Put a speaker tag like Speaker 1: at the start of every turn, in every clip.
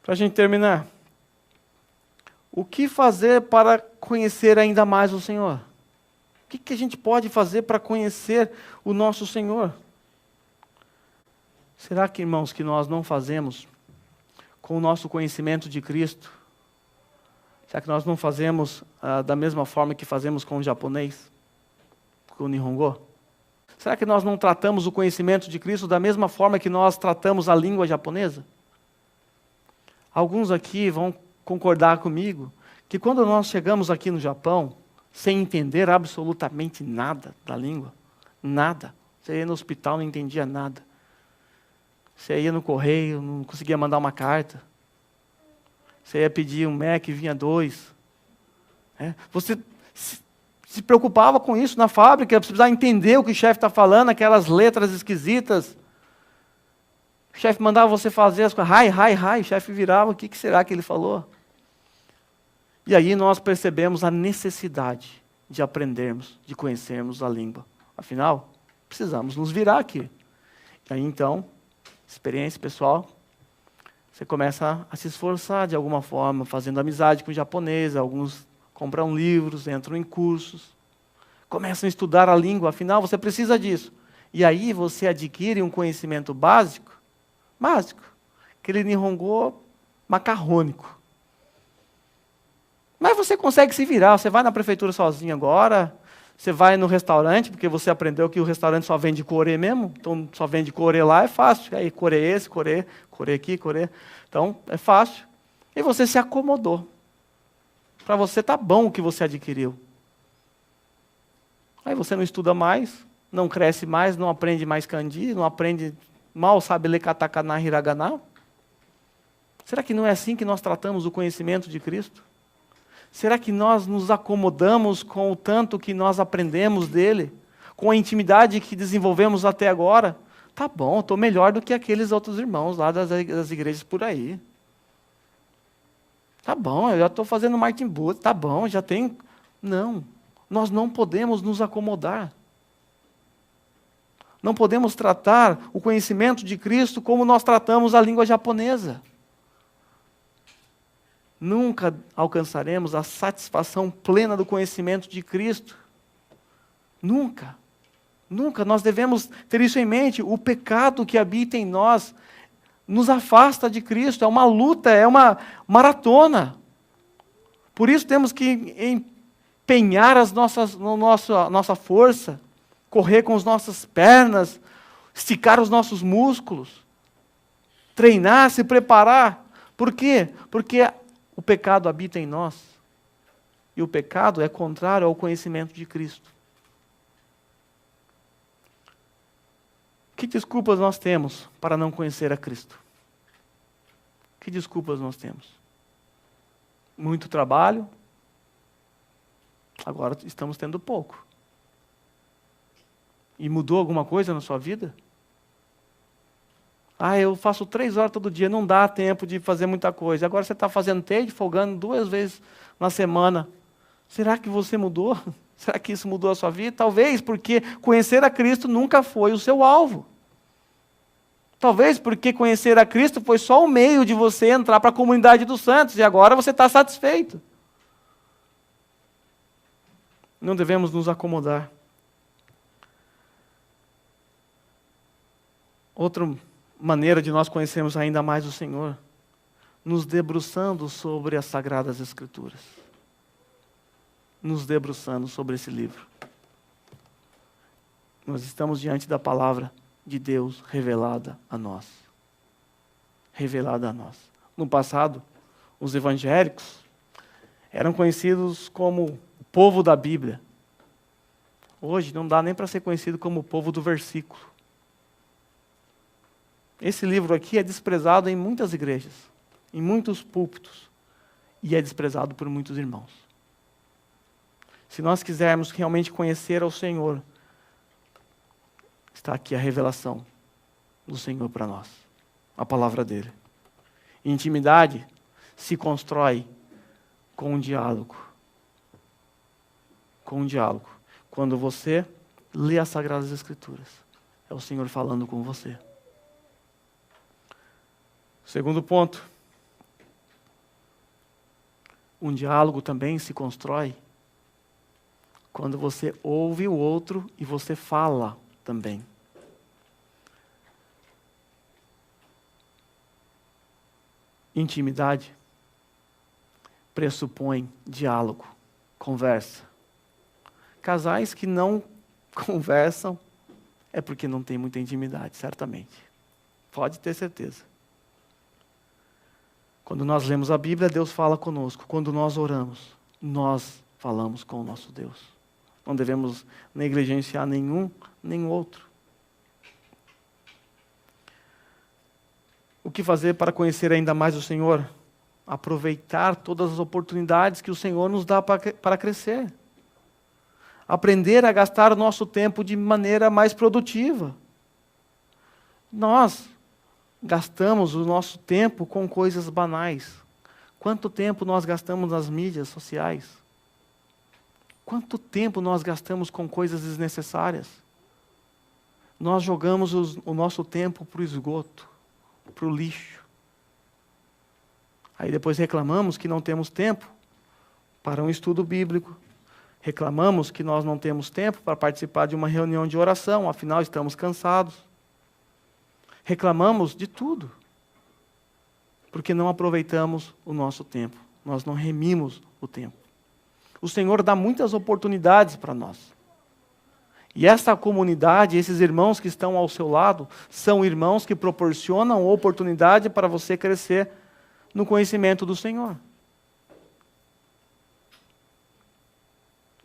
Speaker 1: Para a gente terminar, o que fazer para conhecer ainda mais o Senhor? O que a gente pode fazer para conhecer o nosso Senhor? Será que, irmãos, que nós não fazemos com o nosso conhecimento de Cristo? Será que nós não fazemos da mesma forma que fazemos com o japonês, com o Nihongo? Será que nós não tratamos o conhecimento de Cristo da mesma forma que nós tratamos a língua japonesa? Alguns aqui vão concordar comigo que quando nós chegamos aqui no Japão, sem entender absolutamente nada da língua, nada. Você ia no hospital, não entendia nada. Você ia no correio, não conseguia mandar uma carta. Você ia pedir um Mac, vinha 2. Você se preocupava com isso na fábrica, você precisava entender o que o chefe está falando, aquelas letras esquisitas. O chefe mandava você fazer as coisas, hi, o chefe virava, o que será que ele falou? E aí nós percebemos a necessidade de aprendermos, de conhecermos a língua. Afinal, precisamos nos virar aqui. E aí então, experiência pessoal, você começa a se esforçar de alguma forma, fazendo amizade com japonês, alguns compram livros, entram em cursos, começam a estudar a língua, afinal você precisa disso. E aí você adquire um conhecimento básico, aquele Nihongo macarrônico. Mas você consegue se virar, você vai na prefeitura sozinho agora, você vai no restaurante, porque você aprendeu que o restaurante só vende core mesmo, então só vende core lá, é fácil. Aí core esse, core aqui, core. Então é fácil. E você se acomodou. Para você tá bom o que você adquiriu. Aí você não estuda mais, não cresce mais, não aprende mais kanji, não aprende, mal sabe ler katakana, hiragana. Será que não é assim que nós tratamos o conhecimento de Cristo? Será que nós nos acomodamos com o tanto que nós aprendemos dele? Com a intimidade que desenvolvemos até agora? Tá bom, estou melhor do que aqueles outros irmãos lá das igrejas por aí. Tá bom, eu já estou fazendo Martin Butt, tá bom, já tem... Não, nós não podemos nos acomodar. Não podemos tratar o conhecimento de Cristo como nós tratamos a língua japonesa. Nunca alcançaremos a satisfação plena do conhecimento de Cristo. Nunca. Nunca. Nós devemos ter isso em mente. O pecado que habita em nós nos afasta de Cristo. É uma luta, é uma maratona. Por isso temos que empenhar a nossa força, correr com as nossas pernas, esticar os nossos músculos, treinar, se preparar. Por quê? Porque o pecado habita em nós. E o pecado é contrário ao conhecimento de Cristo. Que desculpas nós temos para não conhecer a Cristo? Que desculpas nós temos? Muito trabalho. Agora estamos tendo pouco. E mudou alguma coisa na sua vida? Eu faço 3 horas todo dia, não dá tempo de fazer muita coisa. Agora você está fazendo TED, folgando 2 vezes na semana. Será que você mudou? Será que isso mudou a sua vida? Talvez porque conhecer a Cristo nunca foi o seu alvo. Talvez porque conhecer a Cristo foi só o meio de você entrar para a comunidade dos santos e agora você está satisfeito. Não devemos nos acomodar. Outra maneira de nós conhecermos ainda mais o Senhor, nos debruçando sobre as Sagradas Escrituras. Nos debruçando sobre esse livro. Nós estamos diante da palavra de Deus revelada a nós. Revelada a nós. No passado, os evangélicos eram conhecidos como o povo da Bíblia. Hoje não dá nem para ser conhecido como o povo do versículo. Esse livro aqui é desprezado em muitas igrejas, em muitos púlpitos, e é desprezado por muitos irmãos. Se nós quisermos realmente conhecer ao Senhor, está aqui a revelação do Senhor para nós, a palavra dele. Intimidade se constrói com um diálogo. Com um diálogo. Quando você lê as Sagradas Escrituras, é o Senhor falando com você. Segundo ponto, Um diálogo também se constrói quando você ouve o outro e você fala também. Intimidade pressupõe diálogo, conversa. Casais que não conversam é porque não tem muita intimidade, certamente. Pode ter certeza. Quando nós lemos a Bíblia, Deus fala conosco. Quando nós oramos, nós falamos com o nosso Deus. Não devemos negligenciar nenhum, nem outro. O que fazer para conhecer ainda mais o Senhor? Aproveitar todas as oportunidades que o Senhor nos dá para crescer. Aprender a gastar o nosso tempo de maneira mais produtiva. Nós gastamos o nosso tempo com coisas banais. Quanto tempo nós gastamos nas mídias sociais? Quanto tempo nós gastamos com coisas desnecessárias? Nós jogamos o nosso tempo para o esgoto, para o lixo. Aí depois reclamamos que não temos tempo para um estudo bíblico. Reclamamos que nós não temos tempo para participar de uma reunião de oração, afinal estamos cansados. Reclamamos de tudo, porque não aproveitamos o nosso tempo. Nós não remimos o tempo. O Senhor dá muitas oportunidades para nós. E essa comunidade, esses irmãos que estão ao seu lado, são irmãos que proporcionam oportunidade para você crescer no conhecimento do Senhor.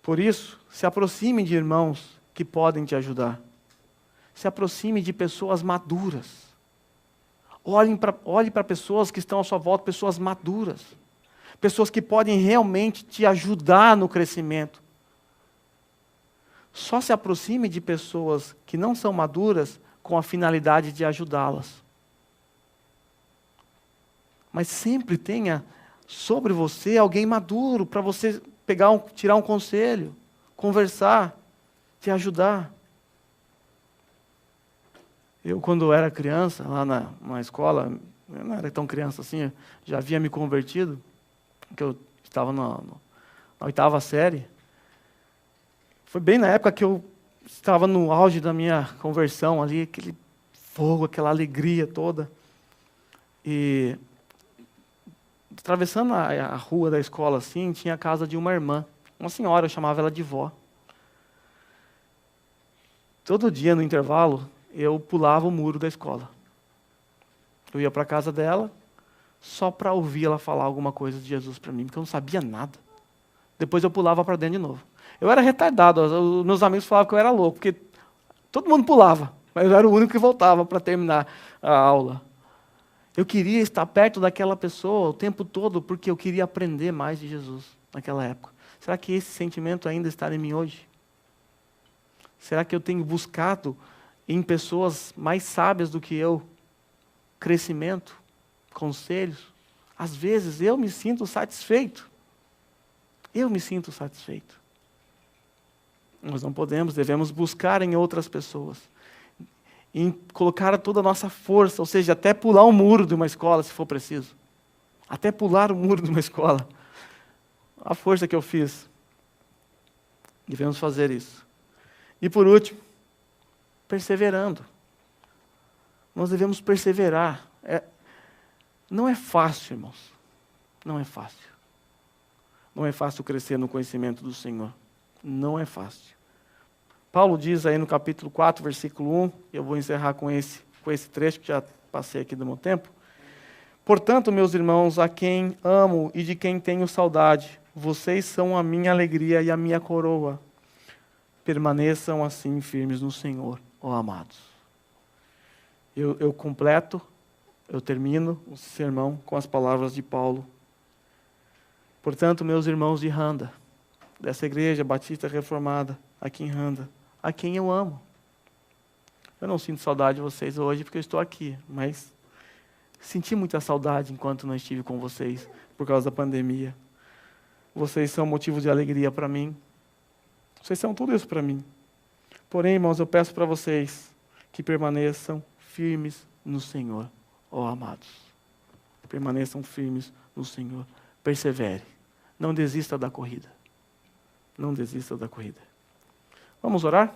Speaker 1: Por isso, se aproxime de irmãos que podem te ajudar. Se aproxime de pessoas maduras. Olhe para pessoas que estão à sua volta, pessoas maduras. Pessoas que podem realmente te ajudar no crescimento. Só se aproxime de pessoas que não são maduras com a finalidade de ajudá-las. Mas sempre tenha sobre você alguém maduro para você tirar um conselho, conversar, te ajudar. Eu, quando era criança, lá na escola, eu não era tão criança assim, já havia me convertido, que eu estava na 8ª série. Foi bem na época que eu estava no auge da minha conversão ali, aquele fogo, aquela alegria toda. E atravessando a rua da escola assim, tinha a casa de uma irmã, uma senhora, eu chamava ela de vó. Todo dia no intervalo, eu pulava o muro da escola. Eu ia para a casa dela, só para ouvir ela falar alguma coisa de Jesus para mim, porque eu não sabia nada. Depois eu pulava para dentro de novo. Eu era retardado, os meus amigos falavam que eu era louco, porque todo mundo pulava, mas eu era o único que voltava para terminar a aula. Eu queria estar perto daquela pessoa o tempo todo, porque eu queria aprender mais de Jesus naquela época. Será que esse sentimento ainda está em mim hoje? Será que eu tenho buscado em pessoas mais sábias do que eu crescimento, conselhos? Às vezes eu me sinto satisfeito. Eu me sinto satisfeito. Nós não podemos, devemos buscar em outras pessoas. Em colocar toda a nossa força, ou seja, até pular um muro de uma escola, se for preciso. Até pular o muro de uma escola. A força que eu fiz. Devemos fazer isso. E por último, perseverando. Nós devemos perseverar. Não é fácil, irmãos. Não é fácil. Não é fácil crescer no conhecimento do Senhor. Não é fácil. Paulo diz aí no capítulo 4, versículo 1, eu vou encerrar com esse trecho, que já passei aqui do meu tempo. Portanto, meus irmãos, a quem amo e de quem tenho saudade, vocês são a minha alegria e a minha coroa. Permaneçam assim firmes no Senhor, ó amados. Eu termino o sermão com as palavras de Paulo. Portanto, meus irmãos de Randa, dessa igreja batista reformada, aqui em Randa, a quem eu amo. Eu não sinto saudade de vocês hoje porque eu estou aqui, mas senti muita saudade enquanto não estive com vocês por causa da pandemia. Vocês são motivo de alegria para mim. Vocês são tudo isso para mim. Porém, irmãos, eu peço para vocês que permaneçam firmes no Senhor, ó amados. Permaneçam firmes no Senhor. Persevere. não desista da corrida. Não desista da corrida. Vamos orar?